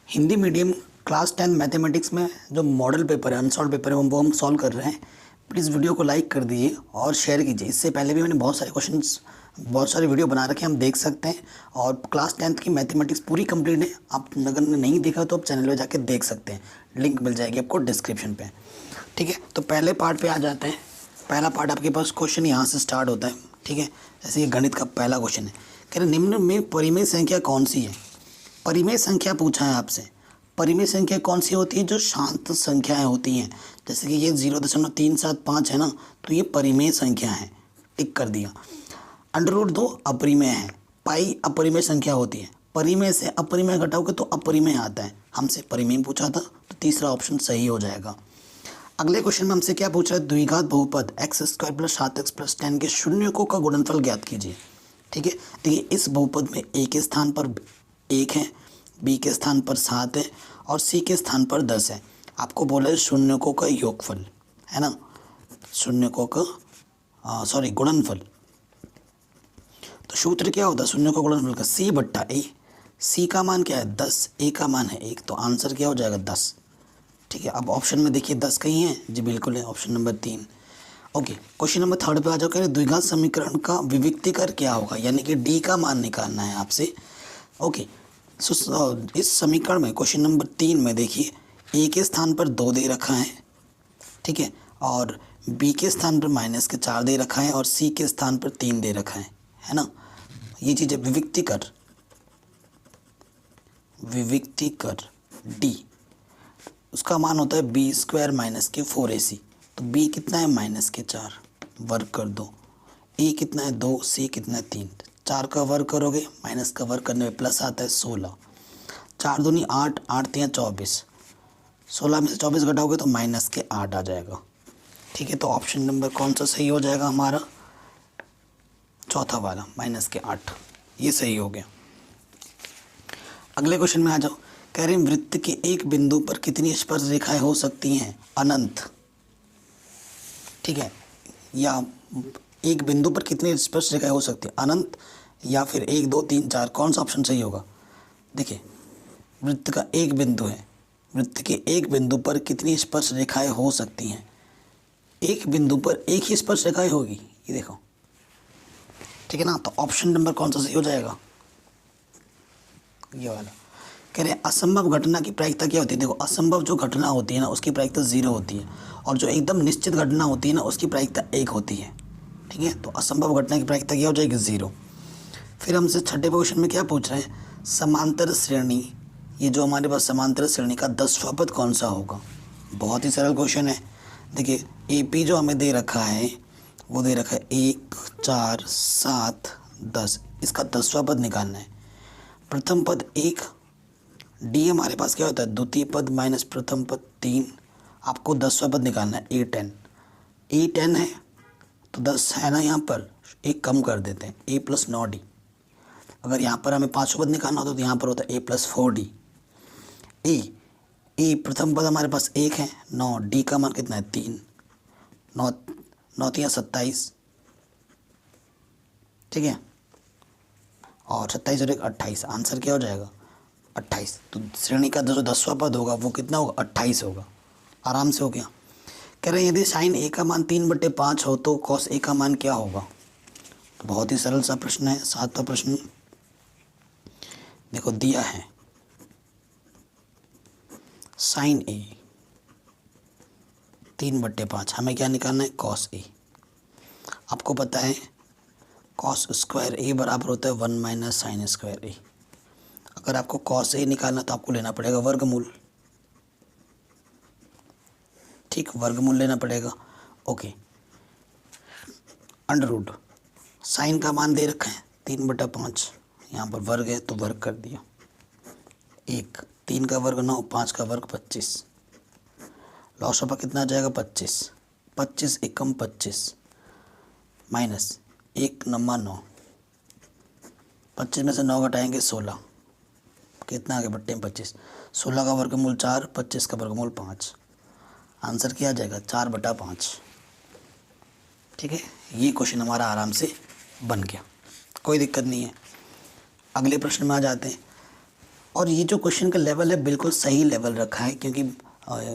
Hindi medium class 10 mathematics में जो model paper है, अनसॉल्व पेपर है, वो हम सॉल्व कर रहे हैं। प्लीज़ वीडियो को लाइक कर दीजिए और शेयर कीजिए। इससे पहले भी मैंने बहुत सारे वीडियो बना रखे हैं, हम देख सकते हैं। और क्लास 10th की मैथमेटिक्स पूरी कंप्लीट है। आप अगर नहीं देखा तो आप चैनल पे जाके देख सकते हैं, लिंक मिल जाएगी आपको डिस्क्रिप्शन पे। ठीक है, तो पहले पार्ट पे आ जाते हैं। पहला पार्ट आपके पास क्वेश्चन यहाँ से स्टार्ट होता है। ठीक है, जैसे ये गणित का पहला क्वेश्चन है, कह रहे निम्न में परिमेय संख्या कौन सी है। परिमेय संख्या पूछा है आपसे। परिमेय संख्या कौन सी होती है? जो शांत संख्याएं होती हैं। जैसे कि ये 0.375 है ना, तो ये परिमेय संख्या है, टिक कर दिया। √2 अपरिमेय है। पाई अपरिमेय संख्या होती है। परिमेय से अपरिमेय घटाओगे तो अपरिमेय आता है। हमसे परिमेय पूछा था, तो तीसरा ऑप्शन सही हो जाएगा। अगले क्वेश्चन में हमसे क्या पूछ रहा है? द्विघात बहुपद x² + 7x + 10 के शून्यकों का गुणनफल ज्ञात कीजिए। ठीक है, देखिए इस बहुपद में a के स्थान पर 1 है, b के स्थान पर 7 है और c के स्थान पर 10 है। आपको बोला है शून्यकों का योगफल, है ना, शून्यकों का गुणनफल। तो सूत्र क्या होता है शून्यकों का गुणनफल का? c/a। c का मान क्या है? 10, a का मान है 1, तो आंसर क्या हो जाएगा? 10। ठीक है, अब ऑप्शन में देखिए 10 कहीं है जी, बिल्कुल है, option number 3। Okay, question number 3 पे आ जाओ। कह रहे द्विघात समीकरण का विविक्तीकर क्या होगा, यानी कि डी का मान निकालना है आपसे। ओके, इस समीकरण में क्वेश्चन नंबर 3 में देखिए ए के स्थान पर 2 दे रखा है, ठीक है, और बी के स्थान पर -4 दे रखा है और सी के स्थान पर 3 दे रखा है ना। ये चीज़ें विविक्तीकर डी, उसका मान होता है b² - 4ac। तो b कितना है? -4। वर्ग कर दो। a कितना है? 2। c कितना है? 3। 4 का वर्ग करोगे, माइनस का वर्ग करने में प्लस आता है 16। 4 दूनी 8, 8 तियां 24। 16 में से 24 घटाओगे तो -8 आ जाएगा। ठीक है, तो ऑप्शन नंबर कौन सा सही हो जाएगा हमारा? चौथा वाला, -8, ये सही हो गया। अगले क्वेश्चन में आ जाओ। कह रहे हैं वृत्त के एक बिंदु पर कितनी स्पर्श रेखाएं हो सकती हैं? अनंत। ठीक है, या एक बिंदु पर कितनी स्पर्श रेखाएं हो सकती हैं? अनंत, या फिर 1, 2, 3, 4, कौन सा ऑप्शन सही होगा? देखिए वृत्त का एक बिंदु है, वृत्त के एक बिंदु पर कितनी स्पर्श रेखाएं हो सकती हैं? एक बिंदु पर एक ही स्पर्श रेखाएं होगी, ये देखो। ठीक है ना, तो ऑप्शन नंबर कौन सा सही हो जाएगा? ये वाला। कह रहे हैं असंभव घटना की प्रायिकता क्या होती है? देखो असंभव जो घटना होती है ना, उसकी प्रायिकता 0 होती है, और जो एकदम निश्चित घटना होती है ना, उसकी प्रायिकता 1 होती है। ठीक है, तो असंभव घटना की प्रायिकता क्या हो जाएगी? 0। फिर हमसे छठे क्वेश्चन में क्या पूछ रहे हैं? समांतर श्रेणी, ये जो हमारे पास समांतर श्रेणी का 10वां पद कौन सा होगा? बहुत ही सरल क्वेश्चन है। देखिए AP जो हमें दे रखा है, वो दे रखा है 1, 4, 7, 10। इसका 10वां पद निकालना है। प्रथम पद 1, डी हमारे पास क्या होता है? द्वितीय पद माइनस प्रथम पद 3। आपको 10वां पद निकालना है A10। A10 है तो 10 है ना, यहाँ पर एक कम कर देते हैं, A + 9D। अगर यहाँ पर हमें 5वां पद निकालना होता तो यहाँ पर होता है A + 4D। ए प्रथम पद हमारे पास 1 है, 9, डी का मान कितना है? 3। 9 9 तियां 27। ठीक है, और 27 और 1 28। आंसर क्या हो जाएगा? 28। तो श्रेणी का जो 10वां पद होगा वो कितना होगा? 28 होगा। आराम से हो गया। कह रहे हैं यदि साइन A का मान 3/5 हो तो कॉस A का मान क्या होगा? तो बहुत ही सरल सा प्रश्न है। 7वां प्रश्न देखो दिया है, साइन A 3/5, हमें क्या निकालना है? Cos A। आपको पता है कॉस स्क्वायर A बराबर होता है 1 - साइन स्क्वायर A। अगर आपको कॉस A निकालना तो आपको लेना पड़ेगा वर्गमूल। ठीक, वर्गमूल लेना पड़ेगा। ओके, √ साइन का मान दे रखा है 3/5, यहाँ पर वर्ग है तो वर्ग कर दिया। 1, 3 का वर्ग 9, 5 का वर्ग 25। लॉस ऑफ कितना आ जाएगा? 25। 25 एकम 25 माइनस 1 9 9। 25 में से 9 घटाएंगे 16, कितना आ गया? बट्टे में 25। 16 का वर्गमूल 4, 25 का वर्गमूल 5। आंसर क्या आ जाएगा? 4/5। ठीक है, ये क्वेश्चन हमारा आराम से बन गया, कोई दिक्कत नहीं है। अगले प्रश्न में आ जाते हैं। और ये जो क्वेश्चन का लेवल है बिल्कुल सही लेवल रखा है, क्योंकि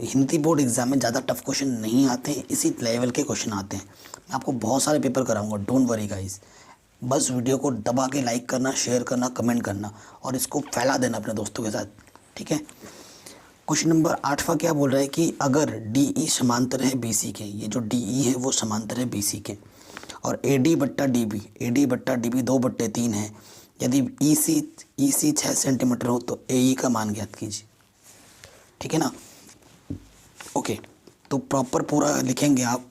हिंदी बोर्ड एग्जाम में ज़्यादा टफ क्वेश्चन नहीं आते हैं, इसी लेवल के क्वेश्चन आते हैं। मैं आपको बहुत सारे पेपर कराऊंगा, डोंट वरी गाइस। बस वीडियो को दबा के लाइक करना, शेयर करना, कमेंट करना और इसको फैला देना अपने दोस्तों के साथ, ठीक है। क्वेश्चन नंबर 8वां क्या बोल रहा है कि अगर DE समांतर है BC के, ये जो DE है वो समांतर है BC के, और AD बट्टा DB 2/3 है, यदि EC 6 सेंटीमीटर हो तो AE का मान ज्ञात कीजिए, ठीक है ना। ओके, तो प्रॉपर पूरा लिखेंगे आप,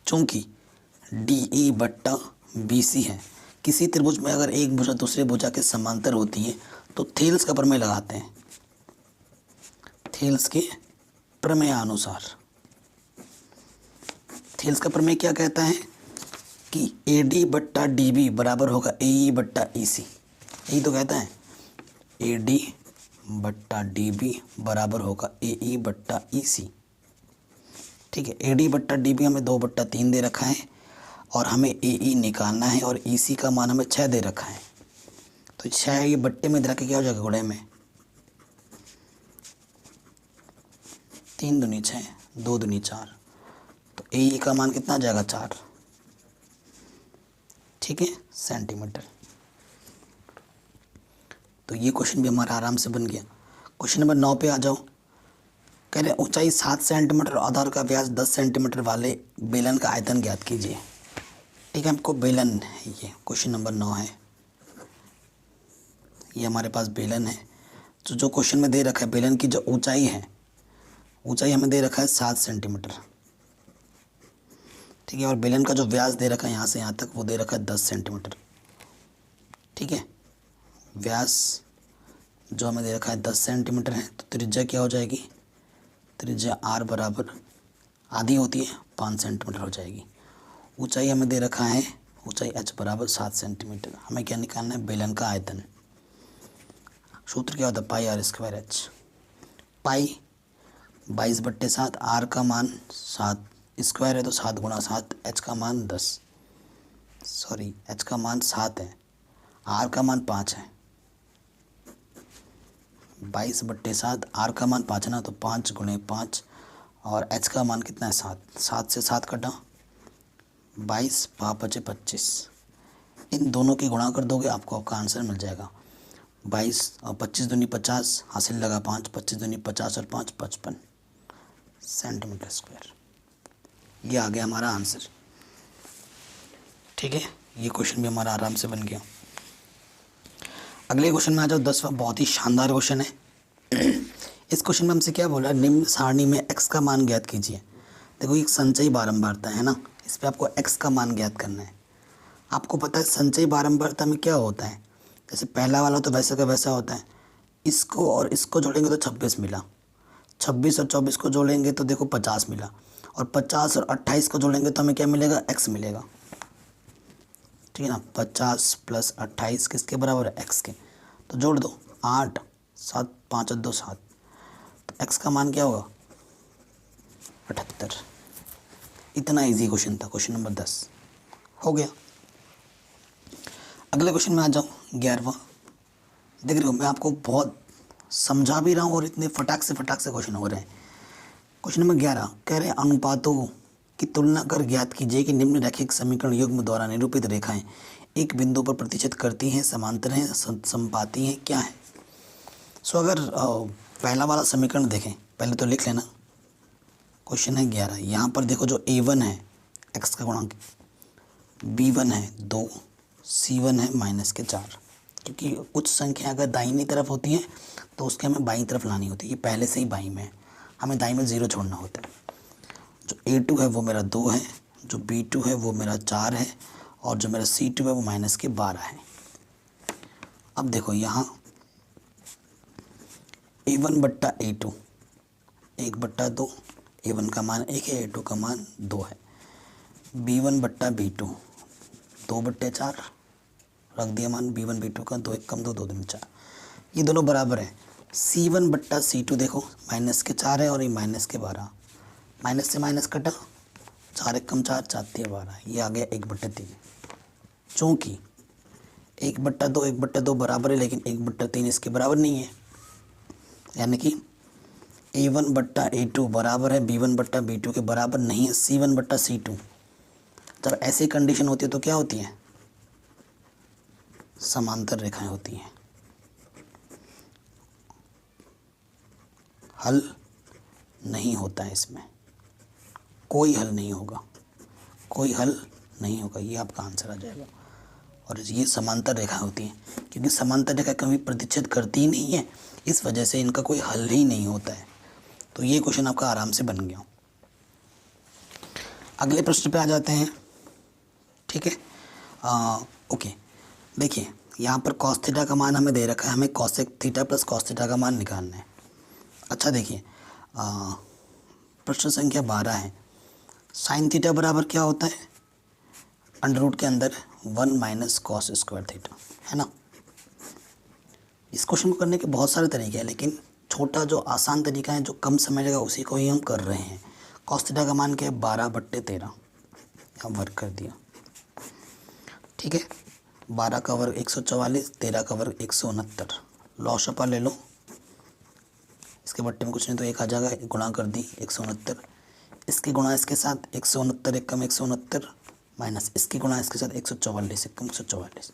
चूँकि DE बट्टा BC है, किसी त्रिभुज में अगर एक भुजा दूसरे भुजा के समांतर होती है तो थेल्स का प्रमेय लगाते हैं। थेल्स के प्रमेयानुसार, थेल्स का प्रमेय क्या कहता है कि AD बट्टा DB बराबर होगा AE बट्टा EC, यही तो कहता है। AD बट्टा DB बराबर होगा AE बट्टा EC, ठीक है। AD बट्टा DB हमें 2/3 दे रखा है और हमें AE निकालना है, और EC का मान हमें 6 दे रखा है। तो 6 ये बट्टे में दे रखा, क्या हो जाएगा गुणे में, 3 दूनी 6, 2 दूनी 4, तो AE का मान कितना आ जाएगा 4, ठीक है, सेंटीमीटर। तो ये क्वेश्चन भी हमारा आराम से बन गया। क्वेश्चन नंबर 9 पे आ जाओ। कह रहे ऊंचाई 7 सेंटीमीटर और आधार का व्यास 10 सेंटीमीटर वाले बेलन का आयतन ज्ञात कीजिए, ठीक है। हमको बेलन है, ये क्वेश्चन नंबर 9 है, ये हमारे पास बेलन है। तो जो क्वेश्चन में दे रखा है बेलन की जो ऊंचाई है, ऊंचाई हमें दे रखा है 7 सेंटीमीटर, ठीक है, और बेलन का जो व्यास दे रखा है यहाँ से यहाँ तक वो दे रखा है 10 सेंटीमीटर, ठीक है। व्यास जो हमें दे रखा है 10 सेंटीमीटर है, तो त्रिज्या क्या हो जाएगी, त्रिज्या R बराबर आधी होती है 5 सेंटीमीटर हो जाएगी। ऊंचाई हमें दे रखा है, ऊंचाई H बराबर 7 सेंटीमीटर। हमें क्या निकालना है, बेलन का आयतन। सूत्र क्या होता है, πr²h। पाई 22/7, R का मान 7 स्क्वायर है तो 7 × 7, H का मान 10, सॉरी H का मान 7 है, R का मान 5 है। 22/7, R का मान 5 है ना, तो 5 × 5 और H का मान कितना है 7, 7 से 7 कटा, 22 5 × 25, इन दोनों की गुणा कर दोगे आपको आपका आंसर मिल जाएगा। 22 और 25 दूनी 50, हासिल लगा 5, 25 दूनी 50 और 5 55 सेंटीमीटर स्क्वायर। ये आ गया हमारा आंसर, ठीक है। ये क्वेश्चन भी हमारा आराम से बन गया। अगले क्वेश्चन में आ जाओ, 10वां, बहुत ही शानदार क्वेश्चन है। इस क्वेश्चन में हमसे क्या बोला है, निम्न सारणी में x का मान ज्ञात कीजिए। देखो एक संचयी बारंबारता है ना, इस पर आपको x का मान ज्ञात करना है। आपको पता है संचयी बारंबारता में क्या होता है, जैसे पहला वाला तो वैसे का वैसा होता है, इसको और इसको जोड़ेंगे तो 26 मिला, 26 और 24 को जोड़ेंगे तो देखो 50 मिला, और 50 और 28 को जोड़ेंगे तो हमें क्या मिलेगा, x मिलेगा, ठीक है ना। 50 + 28 किसके बराबर है, x के, तो जोड़ दो 8 7 5 और 2 7, तो x का मान क्या होगा 78। इतना इजी क्वेश्चन था, क्वेश्चन नंबर 10 हो गया। अगले क्वेश्चन में आ जाओ, 11वां। देख रहे हो मैं आपको बहुत समझा भी रहा हूँ और इतने फटाक से क्वेश्चन हो रहे हैं। क्वेश्चन नंबर 11 कह रहे हैं अनुपातों की तुलना कर ज्ञात कीजिए कि निम्नलिखित समीकरण युग्म द्वारा निरूपित रेखाएं एक बिंदु पर प्रतिच्छेद करती हैं, समांतर हैं, समपाती हैं, क्या है। सो अगर पहला वाला समीकरण देखें, पहले तो लिख लेना। क्वेश्चन है 11, यहाँ पर देखो जो A1 है x का गुणांक, B1 है 2, C1 है -4, क्योंकि कुछ संख्या अगर दाहिनी तरफ होती है तो उसके हमें बाईं तरफ लानी होती है, ये पहले से ही बाईं में है, हमें दाईं में 0 छोड़ना होता है। जो A2 है वो मेरा 2 है, जो B2 है वो मेरा 4 है, और जो मेरा C2 है वो -12 है। अब देखो यहाँ A1 बट्टा A2 1/2, A1 का मान 1 है, A2 का मान 2 है। B1 बट्टा B2 2/4 रख दिया मान B1 B2 का, 2 1 कम 2 2 दूनी 4, ये दोनों बराबर है। C1 बट्टा C2 देखो -4 है और ये -12, माइनस से माइनस कटा, 4 1 कम 4 4 3 12, ये आ गया 1/3। चूँकि 1/2 बराबर है, लेकिन 1/3 इसके बराबर नहीं है, यानी कि A1/A2 बराबर है B1/B2 के बराबर नहीं है C1/C2। जब ऐसी कंडीशन होती है तो क्या होती है, समांतर रेखाएं होती हैं। हल नहीं होता है, इसमें कोई हल नहीं होगा, कोई हल नहीं होगा, ये आपका आंसर आ जाएगा। और ये समांतर रेखा होती हैं, क्योंकि समांतर रेखा कभी प्रतिच्छेद करती ही नहीं है, इस वजह से इनका कोई हल ही नहीं होता है। तो ये क्वेश्चन आपका आराम से बन गया। अगले प्रश्न पे आ जाते हैं, ठीक है। ओके, देखिए यहाँ पर कॉस थीटा का मान हमें दे रखा है, हमें cosec theta plus cos theta का मान निकालना है। अच्छा देखिए, प्रश्न संख्या 12 है, साइन थीटा बराबर क्या होता है, अंडर रूट के अंदर 1 माइनस कॉस स्क्वायर थीटा, है ना। इस क्वेश्चन को करने के बहुत सारे तरीके हैं, लेकिन छोटा जो आसान तरीका है, जो कम समय लगेगा, उसी को ही हम कर रहे हैं। कॉस थीटा का मान क्या है, 12/13, यहाँ वर्क कर दिया, ठीक है। 12 का वर्ग 144, 13 का वर्ग 169, लॉ ले लो, इसके बट्टे में कुछ नहीं तो एक आ जाएगा, गुणा कर दी 169, इसके गुणा इसके साथ 169 एक कम 169, माइनस इसकी गुणा इसके साथ 144 एक कम 144,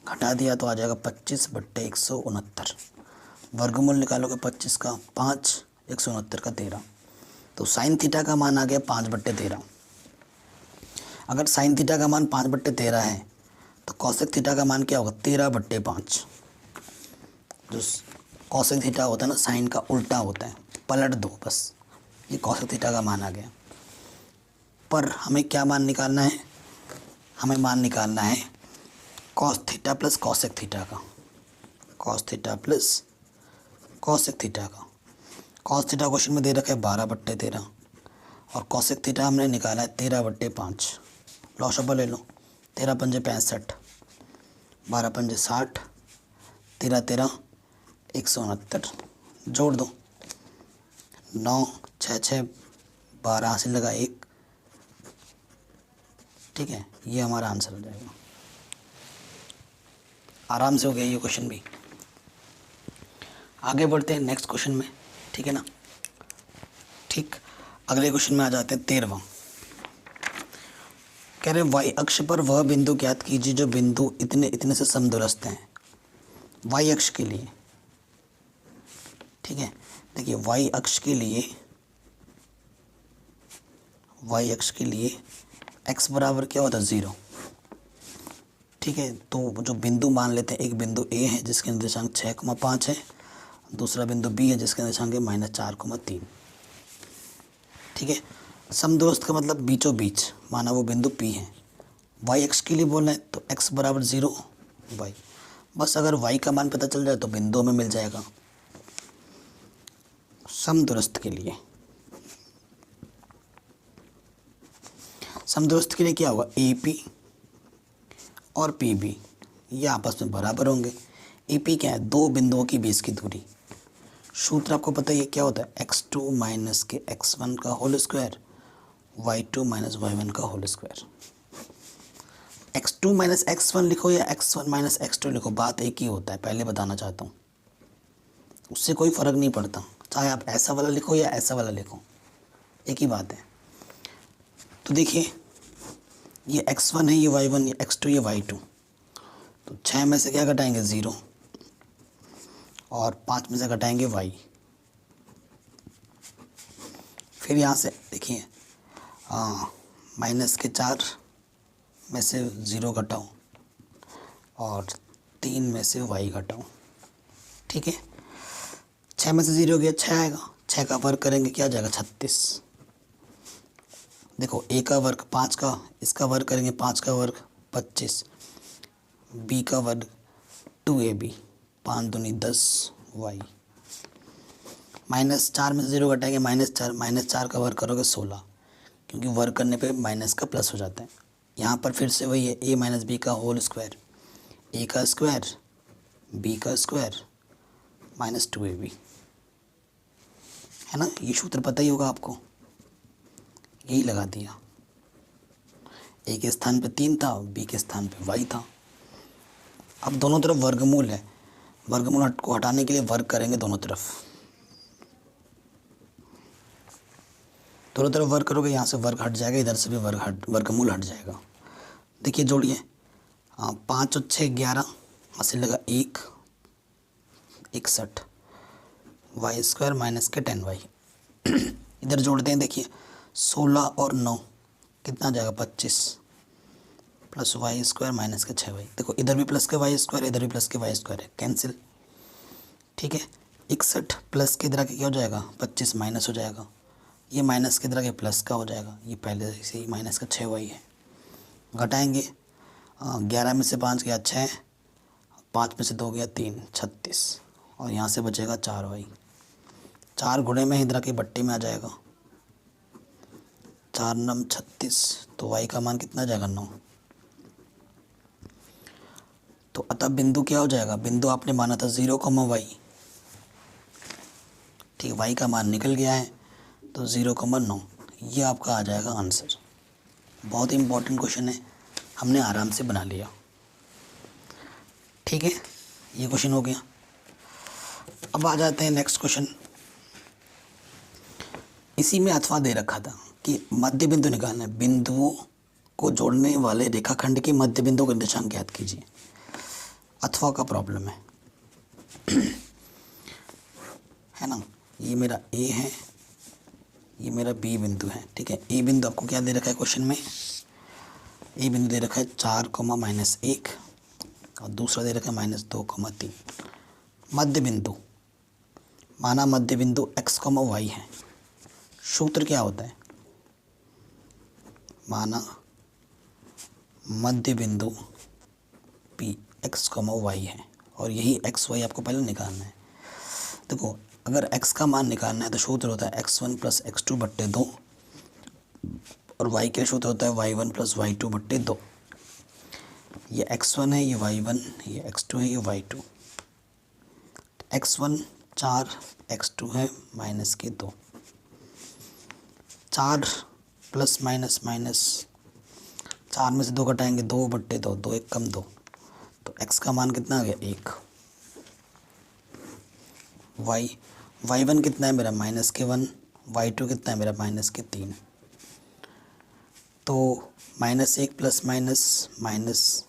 घटा दिया तो आ जाएगा 25/169। वर्गमूल निकालोगे 25 का 5, 169 का 13, तो साइन थीटा का मान आ गया 5/13। अगर साइन थीटा का मान 5/13 है तो कॉसेक थीटा का मान क्या होगा, 13/5। जो कॉसेक थीटा होता है ना, साइन का उल्टा होता है, पलट दो बस, ये कॉसेक थीटा का मान आ गया। पर हमें क्या मान निकालना है, हमें मान निकालना है cos theta plus cosec theta का, cos theta plus cosec theta का। कॉस थीटा क्वेश्चन में दे रखा है 12/13 और कॉसेक थीटा हमने निकाला है 13/5। लॉ शब्द ले लो, 13 पंजे 65, 12 पंजे 60, 13 13 169, जोड़ दो 9 6 6 12 हासिल लगा 1, ठीक है। ये हमारा आंसर हो जाएगा। आराम से हो गया ये क्वेश्चन भी। आगे बढ़ते हैं नेक्स्ट क्वेश्चन में, ठीक है ना। ठीक, अगले क्वेश्चन में आ जाते हैं 13वां। कह रहे वाई अक्ष पर वह बिंदु ज्ञात कीजिए जो बिंदु इतने इतने से समदूरस्थ हैं, वाई अक्ष के लिए, ठीक है। देखिए वाई अक्ष के लिए x बराबर क्या होता है, 0, ठीक है। तो जो बिंदु मान लेते हैं, एक बिंदु A है जिसके निर्देशांक 6,5 है, दूसरा बिंदु B है जिसके निर्देशांक है -4,3, ठीक है। समदूरस्थ का मतलब बीचों बीच, माना वो बिंदु P है। y अक्ष के लिए बोलना है तो x बराबर 0 y, बस अगर y का मान पता चल जाए तो बिंदुओं में मिल जाएगा। समदूरस्थ के लिए, समदूरस्थ के लिए क्या होगा, AP और PB ये आपस में बराबर होंगे। AP क्या है, दो बिंदुओं के बीच की दूरी। सूत्र आपको पता है ये क्या होता है, x2 माइनस के x1 का whole square, y2 minus y1 का whole square. x2 minus x1 लिखो या x1 माइनस x2 लिखो, बात एक ही होता है, पहले बताना चाहता हूँ। उससे कोई फ़र्क नहीं पड़ता, चाहे आप ऐसा वाला लिखो या ऐसा वाला लिखो, एक ही बात है। तो देखिए ये x1 है, ये y1, ये x2, ये y2, तो 6 में से क्या घटाएंगे, 0, और 5 में से घटाएंगे y। फिर यहाँ से देखिए माइनस के 4 में से 0 घटाओ और 3 में से y घटाओ, ठीक है। 6 में से 0 गया 6 आएगा, 6 का वर्ग करेंगे क्या आ जाएगा, 36। देखो a का वर्ग 5 का, इसका वर्ग करेंगे 5 का वर्ग 25, b का वर्ग 2ab, 5 दूनी 10 y, -4 में से 0 घटाएंगे -4, -4 का वर्ग करोगे 16, क्योंकि वर्ग करने पे माइनस का प्लस हो जाता है। यहाँ पर फिर से वही है, a माइनस बी का होल स्क्वायर, a का स्क्वायर b का स्क्वायर -2ab, है ना। ये सूत्र पता ही होगा आपको, यही लगा दिया। a के स्थान पे 3 था, b के स्थान पे y था, अब दोनों तरफ वर्गमूल है, वर्गमूल को हटाने के लिए वर्ग करेंगे दोनों तरफ। दोनों तरफ वर्ग करोगे, यहाँ से वर्ग हट जाएगा, इधर से भी वर्गमूल हट जाएगा। देखिए जोड़िए, 5 और 6 11, हासिल लगा 1 61 वाई स्क्वायर माइनस के 10y। इधर जोड़ते हैं, देखिए 16 और 9 कितना आ जाएगा 25 प्लस वाई स्क्वायर माइनस के 6y। देखो इधर भी प्लस के वाई स्क्वायर, इधर भी प्लस के वाई स्क्वायर है, कैंसिल। ठीक है, 61 प्लस के इधर के क्या हो जाएगा 25 माइनस हो जाएगा, ये माइनस के इधर के प्लस का हो जाएगा, ये पहले से ही माइनस का 6y है। घटाएंगे, 11 में से 5 गया 6, 5 में से 2 गया 3 36, और यहाँ से बचेगा 4y। 4 गुणे में इधर के बट्टे में आ जाएगा, 4 9 36, तो y का मान कितना आ जाएगा 9। तो अतः बिंदु क्या हो जाएगा, बिंदु आपने माना था 0, y। ठीक, y का मान निकल गया है, तो 0, 9 ये आपका आ जाएगा आंसर। बहुत इम्पोर्टेंट क्वेश्चन है, हमने आराम से बना लिया। ठीक है, ये क्वेश्चन हो गया। अब आ जाते हैं नेक्स्ट क्वेश्चन। इसी में अथवा दे रखा था कि मध्य बिंदु निकालना है, बिंदुओं को जोड़ने वाले रेखाखंड के मध्य बिंदु का निर्देशांक ज्ञात कीजिए। अथवा का प्रॉब्लम है ना। ये मेरा ए है, ये मेरा बी बिंदु है। ठीक है, ए बिंदु आपको क्या दे रखा है क्वेश्चन में, ए बिंदु दे रखा है 4, -1, और दूसरा दे रखा है -2, 3। मध्य बिंदु, माना मध्य बिंदु x, y है। सूत्र क्या होता है, माना मध्य बिंदु P x, y है, और यही x y आपको पहले निकालना है। देखो अगर x का मान निकालना है तो सूत्र होता है x1 + x2/2, और y का सूत्र होता है y1 + y2/2। ये x1 है, ये y1, ये x2 है, ये y2। x1 4, x2 है -2। 4 प्लस माइनस माइनस, 4 में से 2 घटाएंगे 2/2, 2 1 कम 2, तो x का मान कितना आ गया 1। y1 कितना है मेरा -1, y2 कितना है मेरा -3। तो -1 प्लस माइनस माइनस,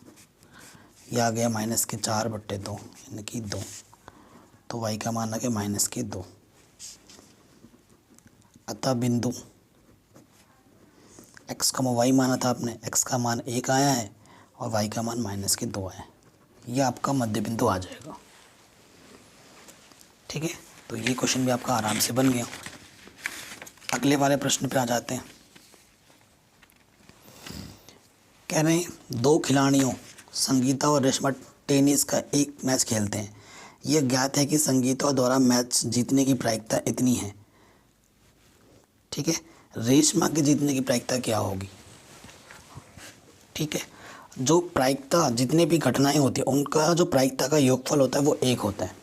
ये आ गया -4/2 यानी कि 2, तो y का मान आ गया -2। अतः बिंदु x, y माना था आपने, x का मान 1 आया है और y का मान -2 आया है, यह आपका मध्य बिंदु आ जाएगा। ठीक है, तो ये क्वेश्चन भी आपका आराम से बन गया। अगले वाले प्रश्न पे आ जाते हैं। कह रहे हैं 2 खिलाड़ियों संगीता और रेशमा टेनिस का एक मैच खेलते हैं। यह ज्ञात है कि संगीता द्वारा मैच जीतने की प्रायिकता इतनी है। ठीक है, रेशमा के जीतने की प्रायिकता क्या होगी। ठीक है, जो प्रायिकता जितने भी घटनाएं होती है उनका जो प्रायिकता का योगफल होता है वो 1 होता है।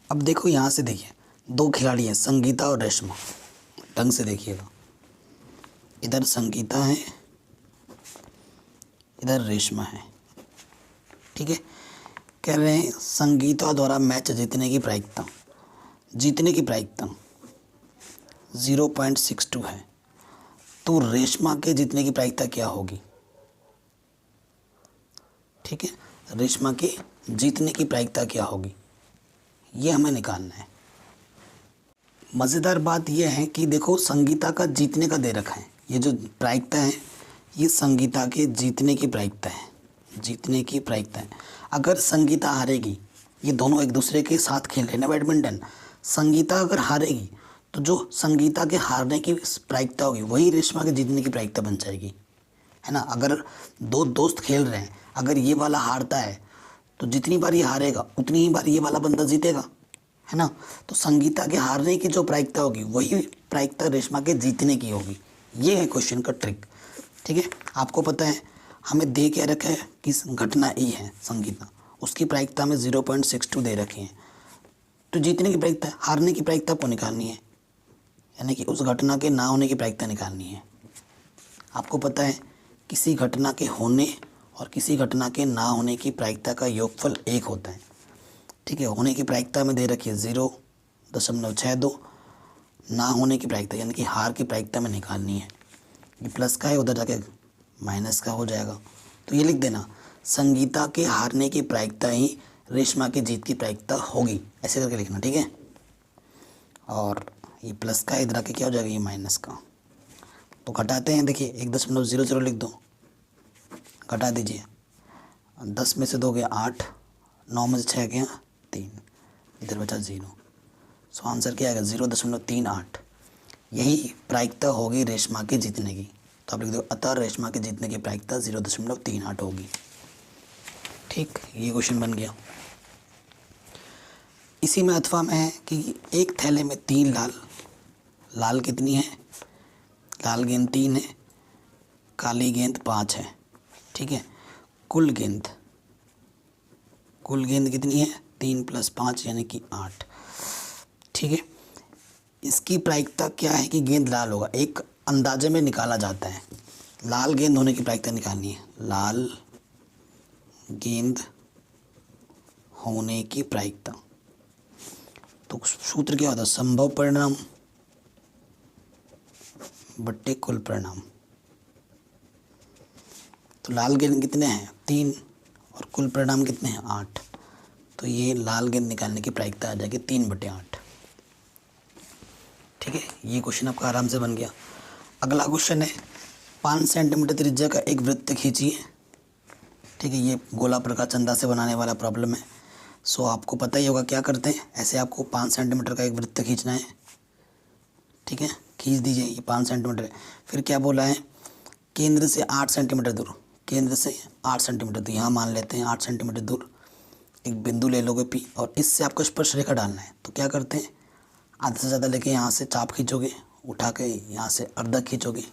अब देखो यहाँ से देखिए, 2 खिलाड़ी हैं संगीता और रेशमा, ढंग से देखिएगा, इधर संगीता है, इधर रेशमा है। ठीक है, कह रहे हैं संगीता द्वारा मैच जीतने की प्रायिकता 0.62 है, तो रेशमा के जीतने की प्रायिकता क्या होगी। ठीक है, रेशमा के जीतने की प्रायिकता क्या होगी, ये हमें निकालना है। मज़ेदार बात यह है कि देखो संगीता का जीतने का दे रखा है, ये जो प्रायिकता है ये संगीता के जीतने की प्रायिकता है, जीतने की प्रायिकता है। अगर संगीता हारेगी, ये दोनों एक दूसरे के साथ खेल रहे हैं ना बैडमिंटन, संगीता अगर हारेगी तो जो संगीता के हारने की प्रायिकता होगी वही रेशमा के जीतने की प्रायिकता बन जाएगी, है ना। अगर 2 दोस्त खेल रहे हैं, अगर ये वाला हारता है तो जितनी बार ये हारेगा उतनी ही बार ये वाला बंदा जीतेगा, है ना। तो संगीता के हारने की जो प्रायिकता होगी वही प्रायिकता रेशमा के जीतने की होगी। ये है क्वेश्चन का ट्रिक। ठीक है, आपको पता है हमें दे क्या रखा है कि घटना ए है संगीता, उसकी प्रायिकता में 0.62 दे रखी है, तो जीतने की प्रायिकता, हारने की प्रायिकता आपको निकालनी है, यानी कि उस घटना के ना होने की प्रायिकता निकालनी है। आपको पता है किसी घटना के होने और किसी घटना के ना होने की प्रायिकता का योगफल 1 होता है। ठीक है, होने की प्रायिकता में दे रखी है 0.62, ना होने की प्रायिकता यानी कि हार की प्रायिकता में निकालनी है। ये प्लस का है, उधर जाके माइनस का हो जाएगा। तो ये लिख देना, संगीता के हारने की प्रायिकता ही रेशमा की जीत की प्रायिकता होगी, ऐसे करके लिखना। ठीक है, और ये प्लस का है, इधर आके क्या हो जाएगा, ये माइनस का। तो घटाते हैं, देखिए 1.00 लिख दो, घटा दीजिए। 10 में से 2 गया 8, 9 में से 6 गया 3, इधर बचा 0। सो आंसर क्या आएगा, 0.38। यही प्रायिकता होगी रेशमा के जीतने की। तो आप लिख दो, अतः रेशमा के जीतने की प्रायिकता 0.38 होगी। ठीक, ये क्वेश्चन बन गया। इसी में अथवा में है कि एक थैले में 3 लाल कितनी है, लाल गेंद 3 है, काली गेंद 5 है। ठीक है, कुल गेंद कितनी है, 3 + 5 यानी कि 8। ठीक है, इसकी प्रायिकता क्या है कि गेंद लाल होगा, एक अंदाजे में निकाला जाता है। लाल गेंद होने की प्रायिकता निकालनी है, लाल गेंद होने की प्रायिकता। तो सूत्र क्या होता है, संभव परिणाम बट्टे कुल परिणाम। तो लाल गेंद कितने हैं, 3, और कुल परिणाम कितने हैं, 8। तो ये लाल गेंद निकालने की प्रायिकता आ जाएगी 3/8। ठीक है, ये क्वेश्चन आपका आराम से बन गया। अगला क्वेश्चन है, 5 सेंटीमीटर त्रिज्या का एक वृत्त खींचिए। ठीक है, ये गोला प्रकार चंदा से बनाने वाला प्रॉब्लम है। सो आपको पता ही होगा क्या करते हैं, ऐसे आपको 5 सेंटीमीटर का एक वृत्त खींचना है। ठीक है, खींच दीजिए, ये 5 सेंटीमीटर है। फिर क्या बोला है, केंद्र से 8 सेंटीमीटर दूर, केंद्र से 8 सेंटीमीटर, तो यहाँ मान लेते हैं 8 सेंटीमीटर दूर एक बिंदु ले लोगे P, और इससे आपको स्पर्श रेखा डालना है। तो क्या करते हैं, आधे से ज़्यादा लेके यहाँ से चाप खींचोगे, उठा के यहाँ से अर्धक खींचोगे,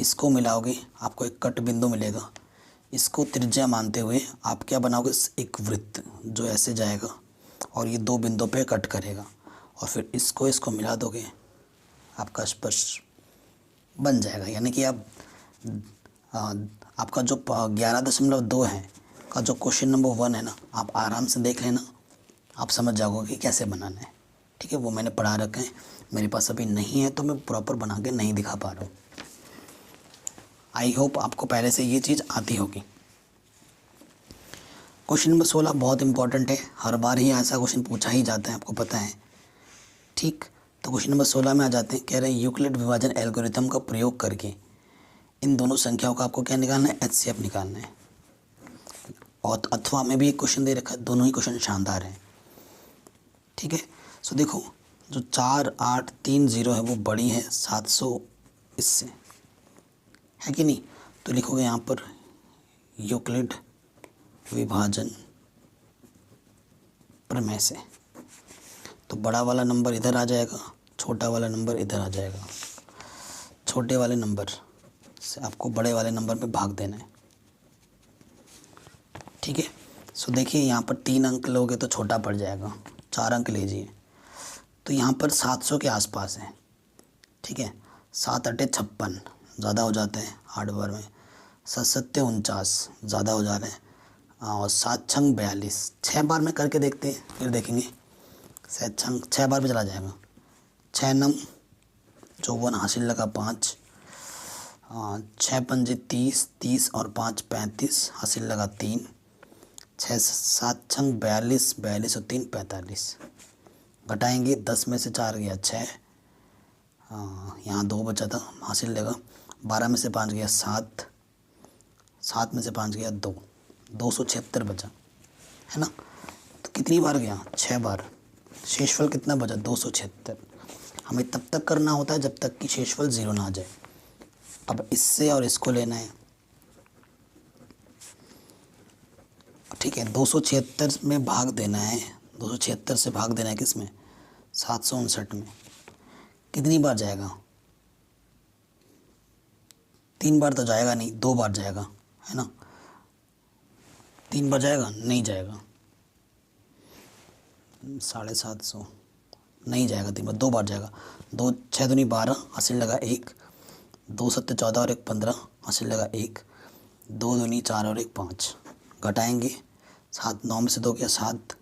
इसको मिलाओगे, आपको एक कट बिंदु मिलेगा। इसको त्रिज्या मानते हुए आप क्या बनाओगे, एक वृत्त जो ऐसे जाएगा और ये 2 बिंदु पे कट करेगा, और फिर इसको मिला दोगे, आपका स्पर्श बन जाएगा। यानी कि आप आपका जो 11.2 है का जो क्वेश्चन नंबर 1 है ना, आप आराम से देख लेना, आप समझ जाओगे कि कैसे बनाना है। ठीक है, वो मैंने पढ़ा रखे हैं, मेरे पास अभी नहीं है तो मैं प्रॉपर बना के नहीं दिखा पा रहा हूँ। आई होप आपको पहले से ये चीज़ आती होगी। क्वेश्चन नंबर 16 बहुत इंपॉर्टेंट है, हर बार ही ऐसा क्वेश्चन पूछा ही जाता है, आपको पता है। ठीक, तो क्वेश्चन नंबर 16 में आ जाते हैं, कह रहे हैं यूक्लिड विभाजन एल्गोरिथम का प्रयोग करके इन दोनों संख्याओं का आपको क्या निकालना है, HCF निकालना है। और अथवा में भी एक क्वेश्चन दे रखा है, दोनों ही क्वेश्चन शानदार हैं। ठीक है, सो देखो, जो 4830 है वो बड़ी है 700 इससे, है कि नहीं। तो लिखोगे यहाँ पर यूक्लिड विभाजन प्रमेय से, तो बड़ा वाला नंबर इधर आ जाएगा, छोटा वाला नंबर इधर आ जाएगा। छोटे वाले नंबर से आपको बड़े वाले नंबर पे भाग देना है। ठीक है, सो देखिए यहाँ पर 3 अंक लोगे तो छोटा पड़ जाएगा, 4 अंक लीजिए, तो यहाँ पर 700 के आसपास है। ठीक है, 7 × 8 = 56, ज़्यादा हो जाते हैं 8 बार में, 7 × 7 = 49, ज़्यादा हो जा रहे हैं, और 7 × 6 = 42। 6 बार में करके देखते हैं, फिर देखेंगे 6 बार में चला जाएगा। 6 × 9 = 54, हासिल लगा 5, 6 × 5 = 30, 30 और 5 = 35, हासिल लगा 3, 6 × 7 = 42, 42 और 3 = 45। घटाएंगे, 10 में से 4 गया 6, यहाँ 2 बचा था, हासिल लगा 12 में से 5 गया 7, 7 में से 5 गया 2, 276 बचा, है ना। तो कितनी बार गया, 6 बार। शेषफल कितना बचा, 276। हमें तब तक करना होता है जब तक कि शेषफल 0 ना आ जाए। अब इससे और इसको लेना है। ठीक है, 276 में भाग देना है, 276 से भाग देना है किस में, 759 में। कितनी बार जाएगा, 3 बार तो जाएगा नहीं, 2 बार जाएगा, है ना। 3 बार जाएगा, नहीं जाएगा, 750 नहीं जाएगा 3 बार, 2 बार जाएगा। 2 × 6 = 12, हासिल लगा 1, 2 × 7 = 14 और 1 = 15, हासिल लगा 1, 2 दूनी 4 और 1 5, घटाएंगे 7, 9 में से 2 गया 7,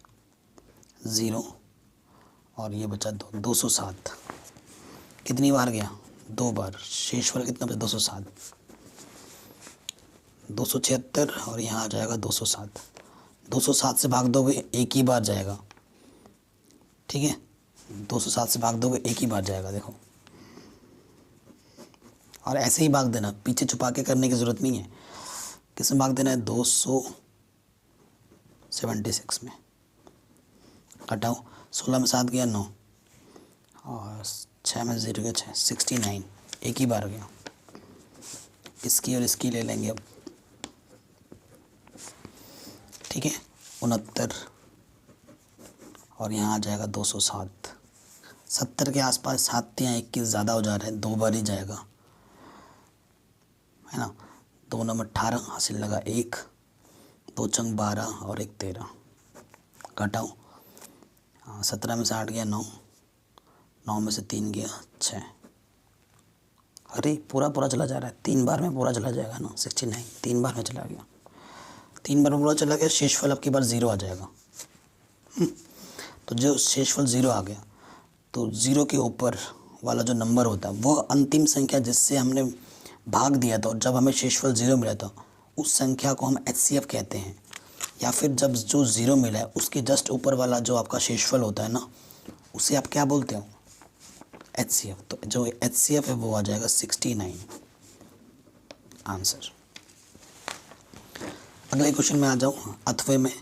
0 और ये बचा 207। कितनी बार गया? 2 बार। शेषफल कितना बचा? 207, 276 और यहाँ आ जाएगा 207। 207 से भाग दोगे एक ही बार जाएगा, ठीक है। 207 से भाग दोगे एक ही बार जाएगा, देखो। और ऐसे ही भाग देना, पीछे छुपा के करने की ज़रूरत नहीं है। किस में भाग देना है? 276 में। घटाओ, 16 में 7 गया 9 और 6 में 0 गया 6, 69। एक ही बार गया। इसकी और इसकी ले लेंगे अब, ठीक है। 69 और यहाँ आ जाएगा 207। 70 के आसपास 7 या 21 ज़्यादा हो जा रहा है, 2 बार ही जाएगा, है ना। 2 नंबर 18 हासिल लगा 1, 2 चंग 12 और 1 13। घटाओ, 17 में से 8 गया 9, 9 में से 3 गया 6। अरे पूरा चला जा रहा है, 3 बार में पूरा चला जाएगा ना। 69 3 बार में चला गया, 3 बार में पूरा चला गया। शेषफल अब की बार 0 आ जाएगा। तो जो शेषफल 0 आ गया, तो 0 के ऊपर वाला जो नंबर होता है वह अंतिम संख्या जिससे हमने भाग दिया था और जब हमें शेषफल 0 मिला था, उस संख्या को हम HCF कहते हैं। या फिर जब जो 0 मिला है उसके जस्ट ऊपर वाला जो आपका शेषफल होता है ना, उसे आप क्या बोलते हो? HCF। तो जो HCF है वो आ जाएगा 69 आंसर। अगले क्वेश्चन में आ जाऊँ, अथवे में।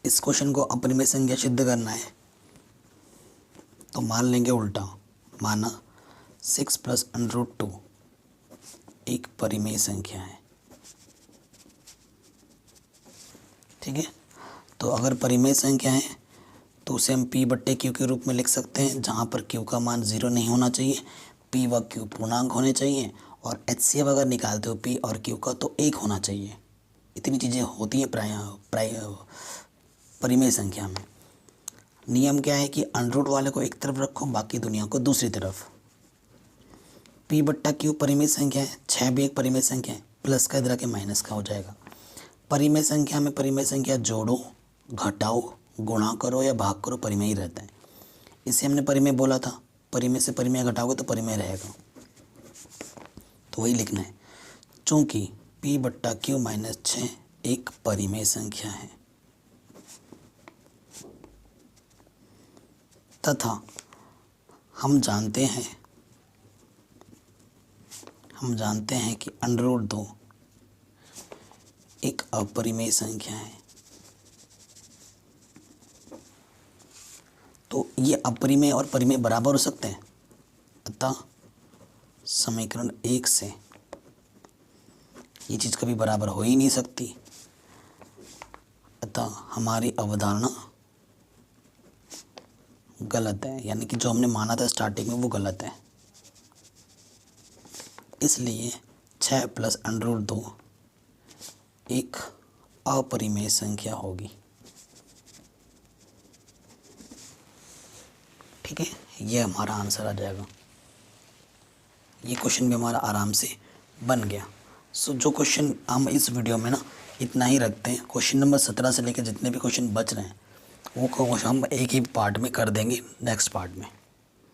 इस क्वेश्चन को अपरिमेय संख्या सिद्ध करना है, तो मान लेंगे उल्टा। माना 6 + √2 एक परिमेय संख्या है, ठीक है। तो अगर परिमेय संख्या है तो उसे हम P/Q के रूप में लिख सकते हैं, जहाँ पर Q का मान 0 नहीं होना चाहिए, P व Q पूर्णांक होने चाहिए, और HCF अगर निकालते हो P और Q का तो 1 होना चाहिए। इतनी चीज़ें होती हैं परिमेय संख्या में। नियम क्या है कि √ वाले को एक तरफ रखो, बाकी दुनिया को दूसरी तरफ। P/Q परिमेय संख्या है, 6 भी एक परिमेय संख्या है, प्लस का इधर आके माइनस का हो जाएगा। परिमेय संख्या में परिमेय संख्या जोड़ो, घटाओ, गुणा करो या भाग करो, परिमेय ही रहता है। इसे हमने परिमेय बोला था, परिमेय से परिमेय घटाओगे तो परिमेय रहेगा, तो वही लिखना है। चूँकि P/Q - 6 एक परिमेय संख्या है तथा हम जानते हैं कि √2 एक अपरिमेय संख्या है। तो ये अपरिमेय और परिमेय बराबर हो सकते हैं, अतः समीकरण 1 से ये चीज़ कभी बराबर हो ही नहीं सकती, अतः हमारी अवधारणा गलत है, यानी कि जो हमने माना था स्टार्टिंग में वो गलत है। इसलिए 6 + √2 एक अपरिमेय संख्या होगी, ठीक है। ये हमारा आंसर आ जाएगा। ये क्वेश्चन भी हमारा आराम से बन गया। सो जो क्वेश्चन हम इस वीडियो में ना इतना ही रखते हैं। क्वेश्चन नंबर 17 से लेकर जितने भी क्वेश्चन बच रहे हैं वो क्वेश्चन हम एक ही पार्ट में कर देंगे नेक्स्ट पार्ट में।